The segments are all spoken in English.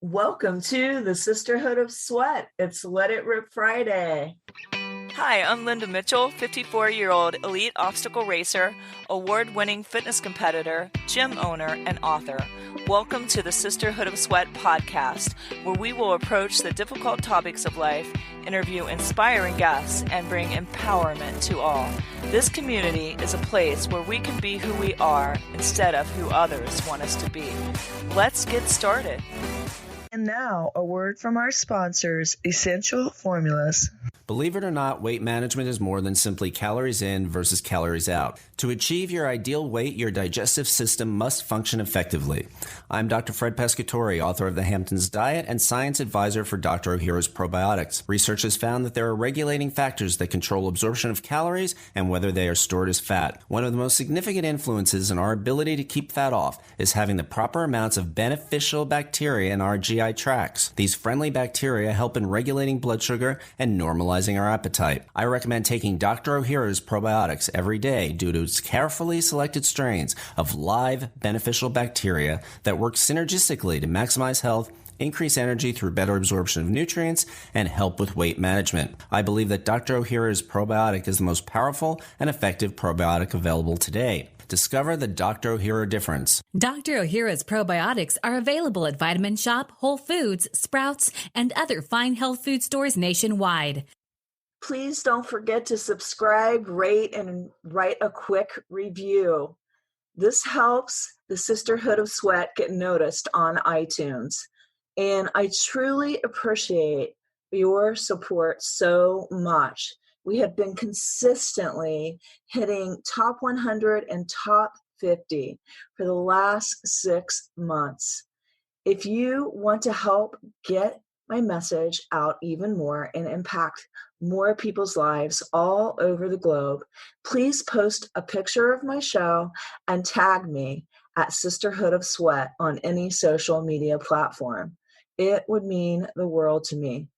Welcome to the Sisterhood of Sweat. It's Let It Rip Friday. Hi, I'm Linda Mitchell, 54-year-old elite obstacle racer, award-winning fitness competitor, gym owner, and author. Welcome to the Sisterhood of Sweat podcast, where we will approach the difficult topics of life, interview inspiring guests, and bring empowerment to all. This community is a place where we can be who we are instead of who others want us to be. Let's get started. And now, a word from our sponsors, Essential Formulas. Believe it or not, weight management is more than simply calories in versus calories out. To achieve your ideal weight, your digestive system must function effectively. I'm Dr. Fred Pescatori, author of The Hamptons Diet and science advisor for Dr. Ohhira's Probiotics. Research has found that there are regulating factors that control absorption of calories and whether they are stored as fat. One of the most significant influences in our ability to keep fat off is having the proper amounts of beneficial bacteria in our GI tracts. These friendly bacteria help in regulating blood sugar and normalizing our appetite. I recommend taking Dr. Ohhira's Probiotics every day due to its carefully selected strains of live beneficial bacteria that work synergistically to maximize health, increase energy through better absorption of nutrients, and help with weight management. I believe that Dr. Ohhira's probiotic is the most powerful and effective probiotic available today. Discover the Dr. Ohhira difference. Dr. Ohhira's probiotics are available at Vitamin Shoppe, Whole Foods, Sprouts, and other fine health food stores nationwide. Please don't forget to subscribe, rate, and write a quick review. This helps the Sisterhood of Sweat get noticed on iTunes. And I truly appreciate your support so much. We have been consistently hitting top 100 and top 50 for the last 6 months. If you want to help get my message out even more and impact more people's lives all over the globe, please post a picture of my show and tag me at Sisterhood of Sweat on any social media platform. It would mean the world to me.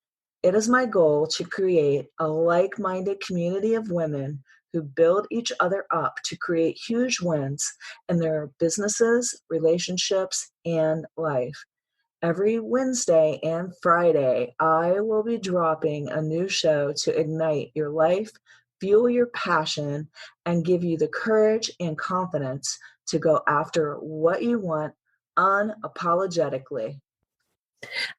It is my goal to create a like-minded community of women who build each other up to create huge wins in their businesses, relationships, and life. Every Wednesday and Friday, I will be dropping a new show to ignite your life, fuel your passion, and give you the courage and confidence to go after what you want unapologetically.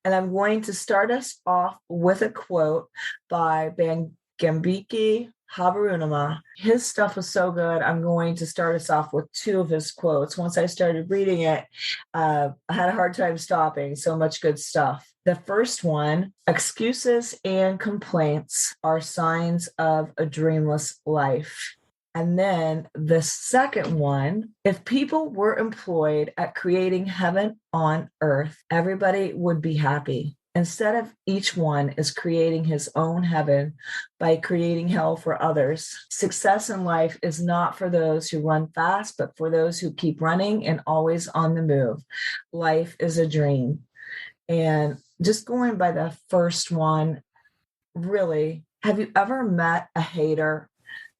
And I'm going to start us off with a quote by Bangambiki Habarunama. His stuff was so good. I'm going to start us off with 2 of his quotes. Once I started reading it, I had a hard time stopping. So much good stuff. The first one, excuses and complaints are signs of a dreamless life. And then the second one, if people were employed at creating heaven on earth, everybody would be happy. Instead of each one is creating his own heaven by creating hell for others. Success in life is not for those who run fast, but for those who keep running and always on the move. Life is a dream. And just going by the first one, really, have you ever met a hater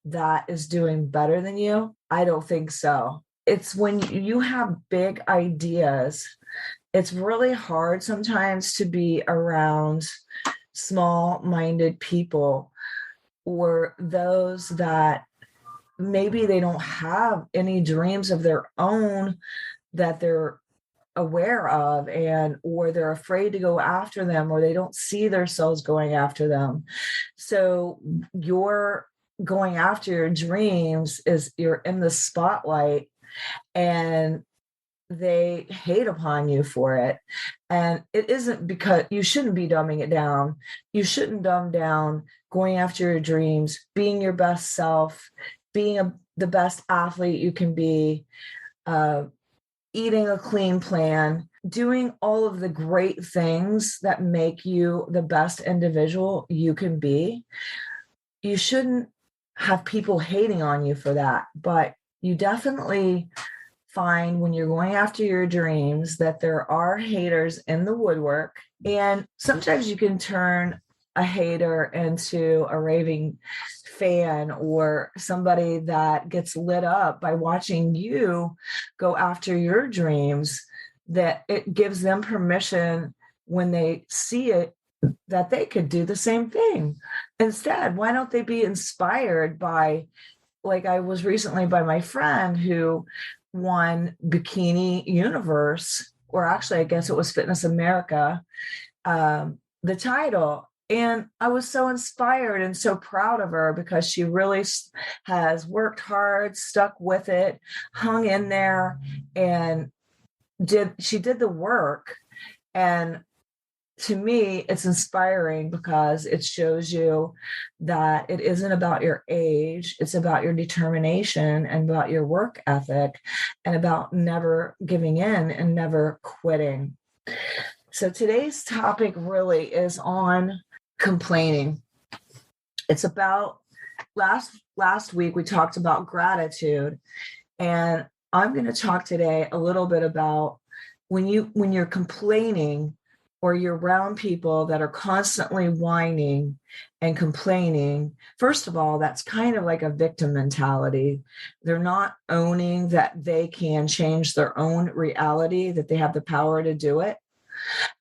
that is doing better than you? I don't think so. It's when you have big ideas, it's really hard sometimes to be around small-minded people or those that maybe they don't have any dreams of their own that they're aware of, and or they're afraid to go after them, or they don't see themselves going after them. So you're going after your dreams is you're in the spotlight and they hate upon you for it. And it isn't because you shouldn't be dumbing it down. You shouldn't dumb down going after your dreams, being your best self, being the best athlete you can be, eating a clean plan, doing all of the great things that make you the best individual you can be. You shouldn't have people hating on you for that, but you definitely find when you're going after your dreams that there are haters in the woodwork. And sometimes you can turn a hater into a raving fan or somebody that gets lit up by watching you go after your dreams, that it gives them permission when they see it that they could do the same thing. Instead, why don't they be inspired by, like I was recently by my friend who won Bikini Universe, or actually, I guess it was Fitness America, the title. And I was so inspired and so proud of her because she really has worked hard, stuck with it, hung in there, and she did the work. And to me, it's inspiring because it shows you that it isn't about your age. It's about your determination and about your work ethic and about never giving in and never quitting. So today's topic really is on complaining. It's about last week we talked about gratitude, and I'm going to talk today a little bit about when you're complaining, or you're around people that are constantly whining and complaining. First of all, that's kind of like a victim mentality. They're not owning that they can change their own reality, that they have the power to do it,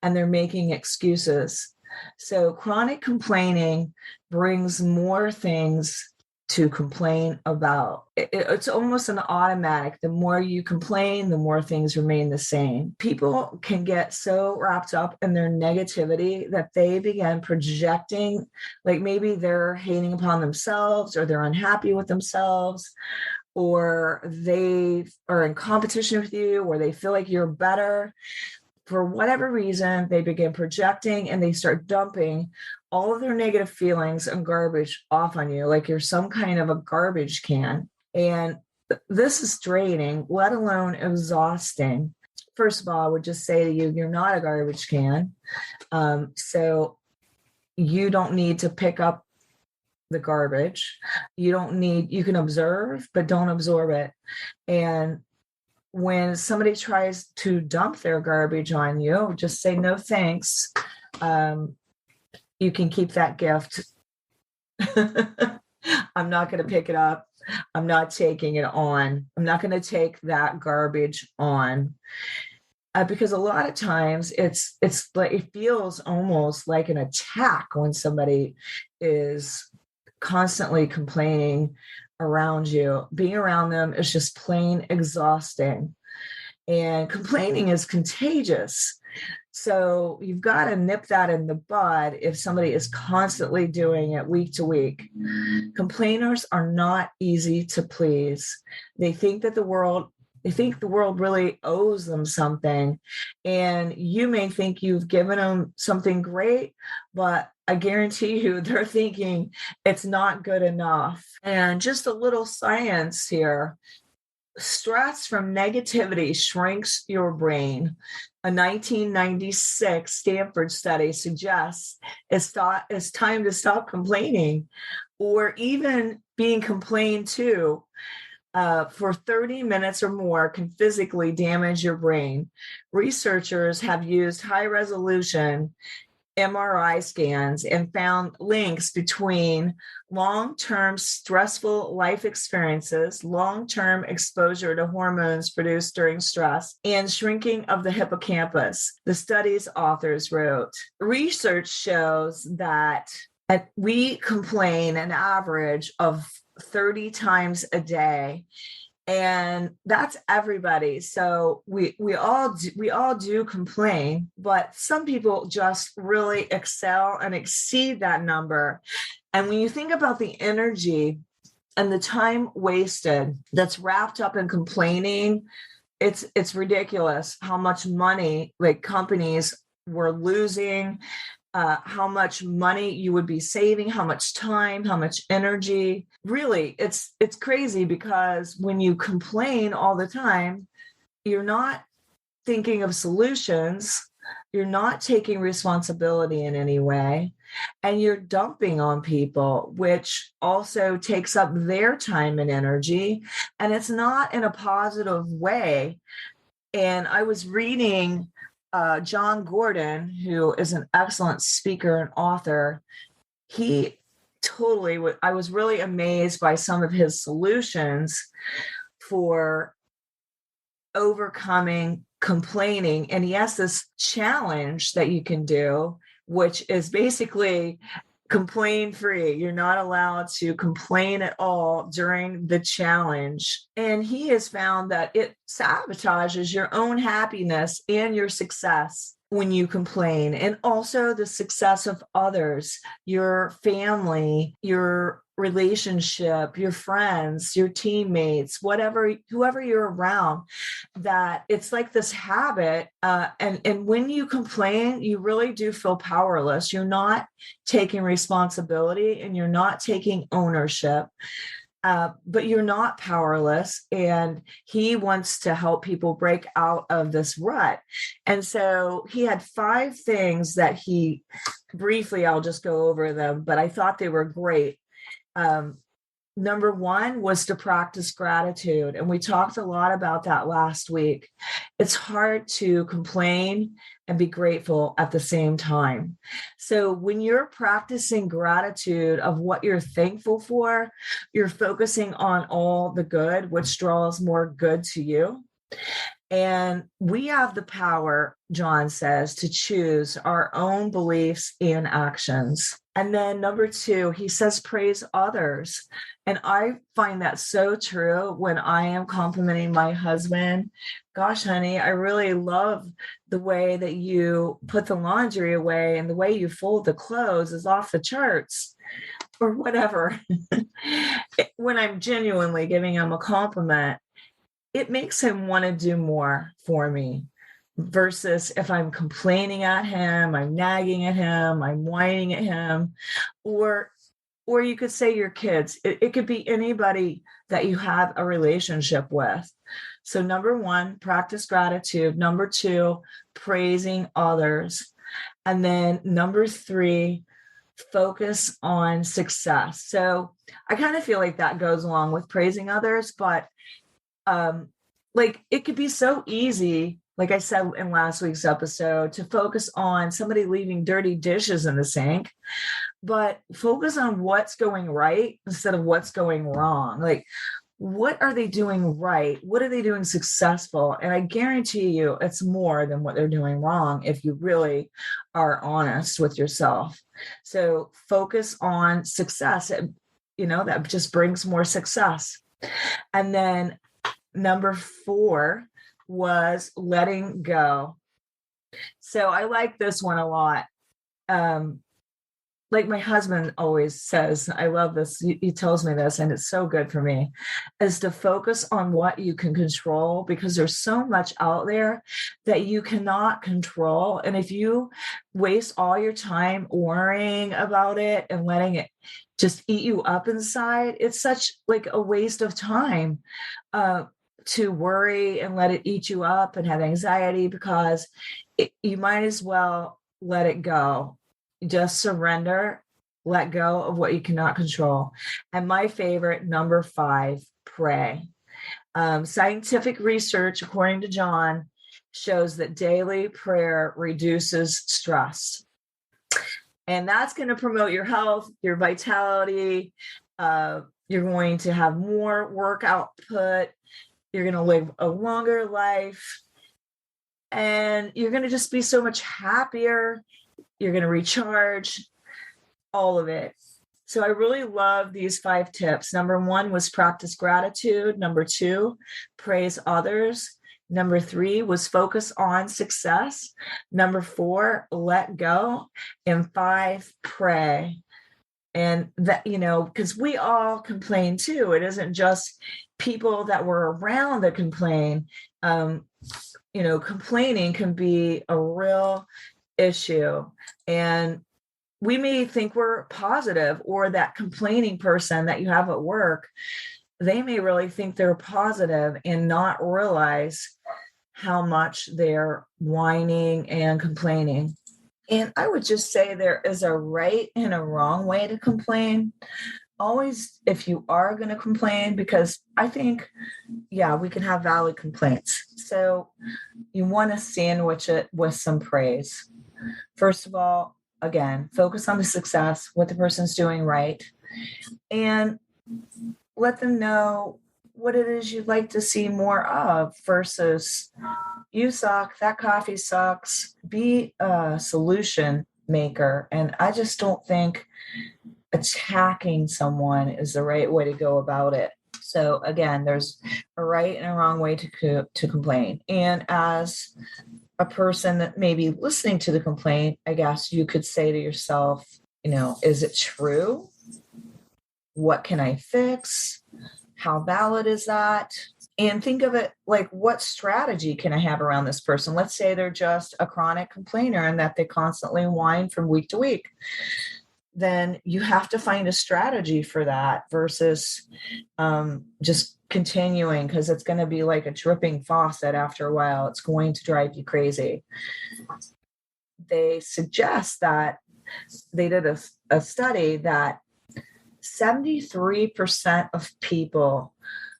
and they're making excuses. So chronic complaining brings more things to complain about. It's almost an automatic. The more you complain, the more things remain the same. People can get so wrapped up in their negativity that they begin projecting, like maybe they're hating upon themselves, or they're unhappy with themselves, or they are in competition with you, or they feel like you're better. For whatever reason, they begin projecting and they start dumping all of their negative feelings and garbage off on you, like you're some kind of a garbage can. And this is draining, let alone exhausting. First of all, I would just say to you, you're not a garbage can. So you don't need to pick up the garbage. You can observe, but don't absorb it. And when somebody tries to dump their garbage on you, just say, no, thanks. You can keep that gift. I'm not going to pick it up. I'm not taking it on. I'm not going to take that garbage on. Because a lot of times it's like, it feels almost like an attack when somebody is constantly complaining around you. Being around them is just plain exhausting. And complaining is contagious. So you've got to nip that in the bud if somebody is constantly doing it week to week. Complainers are not easy to please. They think the world really owes them something. And you may think you've given them something great, but I guarantee you they're thinking it's not good enough. And just a little science here. Stress from negativity shrinks your brain. A 1996 Stanford study suggests it's time to stop complaining, or even being complained to for 30 minutes or more can physically damage your brain. Researchers have used high-resolution MRI scans and found links between long-term stressful life experiences, long-term exposure to hormones produced during stress, and shrinking of the hippocampus. The study's authors wrote, research shows that we complain an average of 30 times a day. And that's everybody. So we all do complain, but some people just really excel and exceed that number. And when you think about the energy and the time wasted that's wrapped up in complaining, it's ridiculous how much money like companies were losing, how much money you would be saving, how much time, how much energy. Really, it's crazy, because when you complain all the time, you're not thinking of solutions, you're not taking responsibility in any way, and you're dumping on people, which also takes up their time and energy, and it's not in a positive way. And I was reading John Gordon, who is an excellent speaker and author. I was really amazed by some of his solutions for overcoming complaining. And he has this challenge that you can do, which is basically complain free. You're not allowed to complain at all during the challenge. And he has found that it sabotages your own happiness and your success when you complain, and also the success of others, your family, your relationship, your friends, your teammates, whoever you're around. That it's like this habit, and when you complain, you really do feel powerless. You're not taking responsibility and you're not taking ownership. But you're not powerless, and he wants to help people break out of this rut. And so he had 5 things that he briefly, I'll just go over them, but I thought they were great. Number 1 was to practice gratitude. And we talked a lot about that last week. It's hard to complain and be grateful at the same time. So when you're practicing gratitude of what you're thankful for, you're focusing on all the good, which draws more good to you. And we have the power, John says, to choose our own beliefs and actions. And then number 2, he says, praise others. And I find that so true when I am complimenting my husband. Gosh, honey, I really love the way that you put the laundry away, and the way you fold the clothes is off the charts, or whatever. When I'm genuinely giving him a compliment, it makes him want to do more for me, versus if I'm complaining at him, I'm nagging at him, I'm whining at him, or you could say your kids. It could be anybody that you have a relationship with. So number 1, practice gratitude. Number 2, praising others. And then number 3, focus on success. So I kind of feel like that goes along with praising others, but like it could be so easy, like I said in last week's episode, to focus on somebody leaving dirty dishes in the sink, but focus on what's going right instead of what's going wrong. Like, what are they doing right? What are they doing successful? And I guarantee you it's more than what they're doing wrong if you really are honest with yourself. So focus on success. That just brings more success. And then number 4 was letting go. So I like this one a lot. Like my husband always says, I love this. He tells me this, and it's so good for me, is to focus on what you can control, because there's so much out there that you cannot control. And if you waste all your time worrying about it and letting it just eat you up inside, it's such like a waste of time to worry and let it eat you up and have anxiety, because you might as well let it go. Just surrender, let go of what you cannot control. And my favorite, number 5, pray. Scientific research, according to John, shows that daily prayer reduces stress. And that's going to promote your health, your vitality. You're going to have more work output. You're going to live a longer life. And you're going to just be so much happier. You're going to recharge, all of it. So I really love these 5 tips. Number 1 was practice gratitude. Number 2, praise others. Number 3 was focus on success. Number 4, let go. And 5, pray. And that, because we all complain too. It isn't just people that were around that complain. Complaining can be a real issue. And we may think we're positive, or that complaining person that you have at work, they may really think they're positive and not realize how much they're whining and complaining. And I would just say there is a right and a wrong way to complain. Always, if you are going to complain, because I think, we can have valid complaints. So you want to sandwich it with some praise. First of all, again, focus on the success, what the person's doing right, and let them know what it is you'd like to see more of, versus you suck. That coffee sucks. Be a solution maker. And I just don't think attacking someone is the right way to go about it. So again, there's a right and a wrong way to complain. And as a person that may be listening to the complaint, I guess you could say to yourself, is it true? What can I fix? How valid is that? And think of it like, what strategy can I have around this person? Let's say they're just a chronic complainer and that they constantly whine from week to week. Then you have to find a strategy for that versus just continuing, because it's going to be like a dripping faucet after a while. It's going to drive you crazy. They suggest that they did a study that 73% of people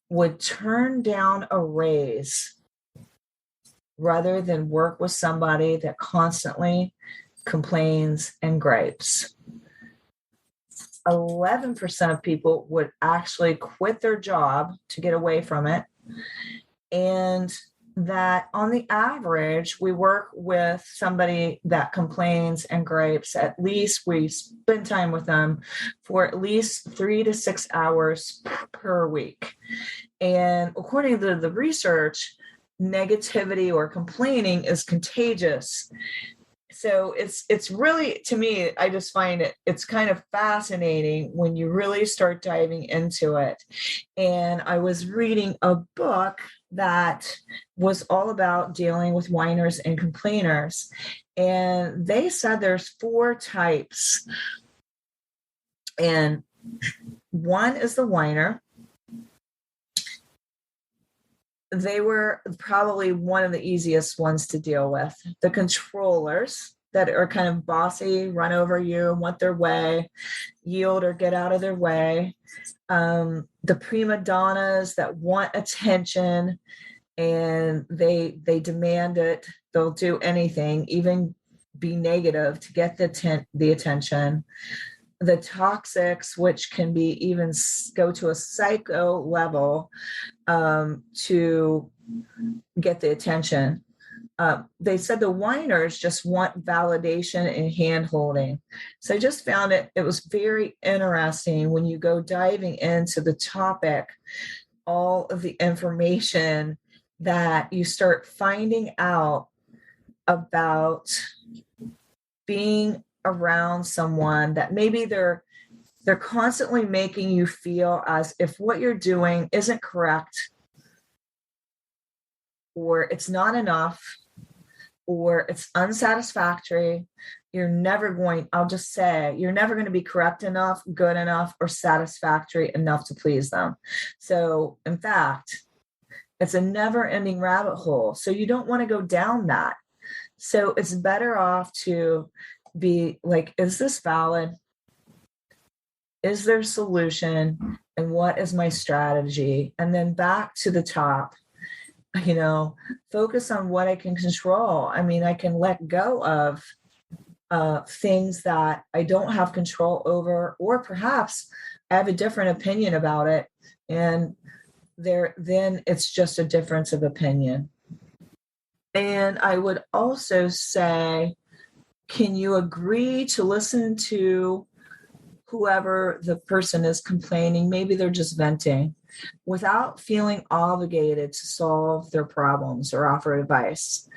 would turn down a raise rather than work with somebody that constantly complains and gripes. 11% of people would actually quit their job to get away from it. And that on the average, we work with somebody that complains and gripes. At least we spend time with them for at least 3 to 6 hours per week. And according to the research, negativity or complaining is contagious. So it's really, to me, I just find it's kind of fascinating when you really start diving into it. And I was reading a book that was all about dealing with whiners and complainers. And they said there's 4 types. And one is the whiner. They were probably one of the easiest ones to deal with. The controllers that are kind of bossy, run over you, want their way, yield or get out of their way. The prima donnas that want attention and they demand it. They'll do anything, even be negative to get the attention. The toxics, which can be even go to a psycho level to get the attention. They said the whiners just want validation and hand-holding. So I just found it was very interesting when you go diving into the topic, all of the information that you start finding out about being around someone that maybe they're constantly making you feel as if what you're doing isn't correct, or it's not enough, or it's unsatisfactory. You're never going to be correct enough, good enough, or satisfactory enough to please them. So in fact, it's a never-ending rabbit hole. So you don't want to go down that. So it's better off to be like, is this valid? Is there a solution? And what is my strategy? And then back to the top, focus on what I can control. I mean, I can let go of things that I don't have control over, or perhaps I have a different opinion about it. And then it's just a difference of opinion. And I would also say, can you agree to listen to whoever the person is complaining? Maybe they're just venting without feeling obligated to solve their problems or offer advice,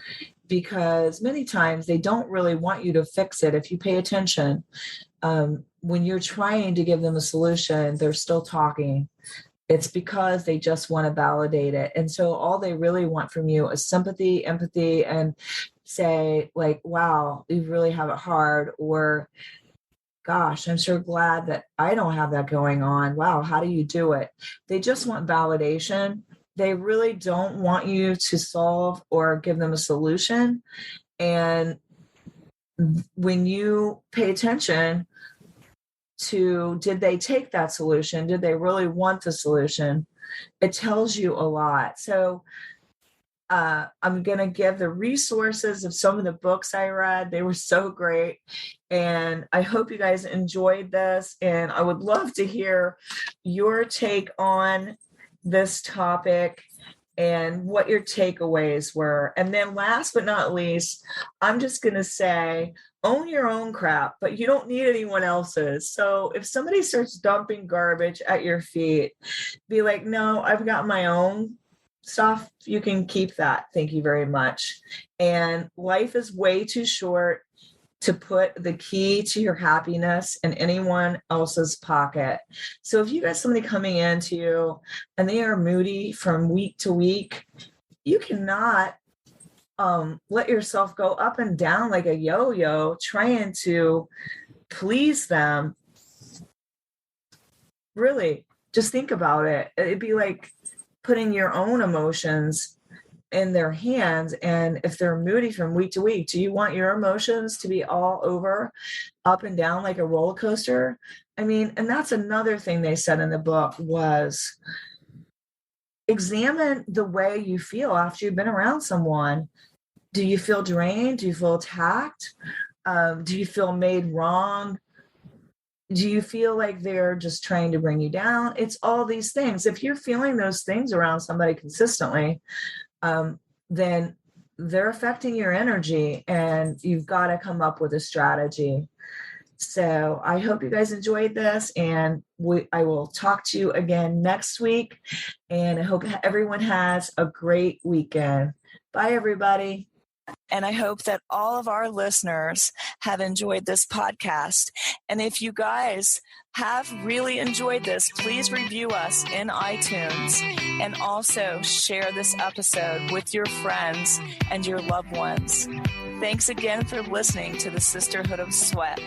because many times they don't really want you to fix it. If you pay attention, when you're trying to give them a solution, they're still talking. It's because they just want to validate it. And so all they really want from you is sympathy, empathy, and say like, wow, you really have it hard, or gosh, I'm so glad that I don't have that going on. Wow, how do you do it? They just want validation. They really don't want you to solve or give them a solution. And when you pay attention to, did they take that solution? Did they really want the solution? It tells you a lot. So I'm going to give the resources of some of the books I read. They were so great. And I hope you guys enjoyed this. And I would love to hear your take on this topic. and what your takeaways were. And then last but not least, I'm just going to say, own your own crap, but you don't need anyone else's. So if somebody starts dumping garbage at your feet, be like, no, I've got my own stuff. You can keep that. Thank you very much. And life is way too short to put the key to your happiness in anyone else's pocket. So if you got somebody coming into you and they are moody from week to week, you cannot let yourself go up and down like a yo-yo trying to please them. Really, just think about it. It'd be like putting your own emotions in their hands. And if they're moody from week to week, do you want your emotions to be all over, up and down like a roller coaster? I mean, and that's another thing they said in the book was examine the way you feel after you've been around someone. Do you feel drained? Do you feel attacked? Do you feel made wrong? Do you feel like they're just trying to bring you down? It's all these things. If you're feeling those things around somebody consistently, then they're affecting your energy, and you've got to come up with a strategy. So I hope you guys enjoyed this, and I will talk to you again next week, and I hope everyone has a great weekend. Bye, everybody. And I hope that all of our listeners have enjoyed this podcast. And if you guys have really enjoyed this, please review us in iTunes and also share this episode with your friends and your loved ones. Thanks again for listening to the Sisterhood of Sweat.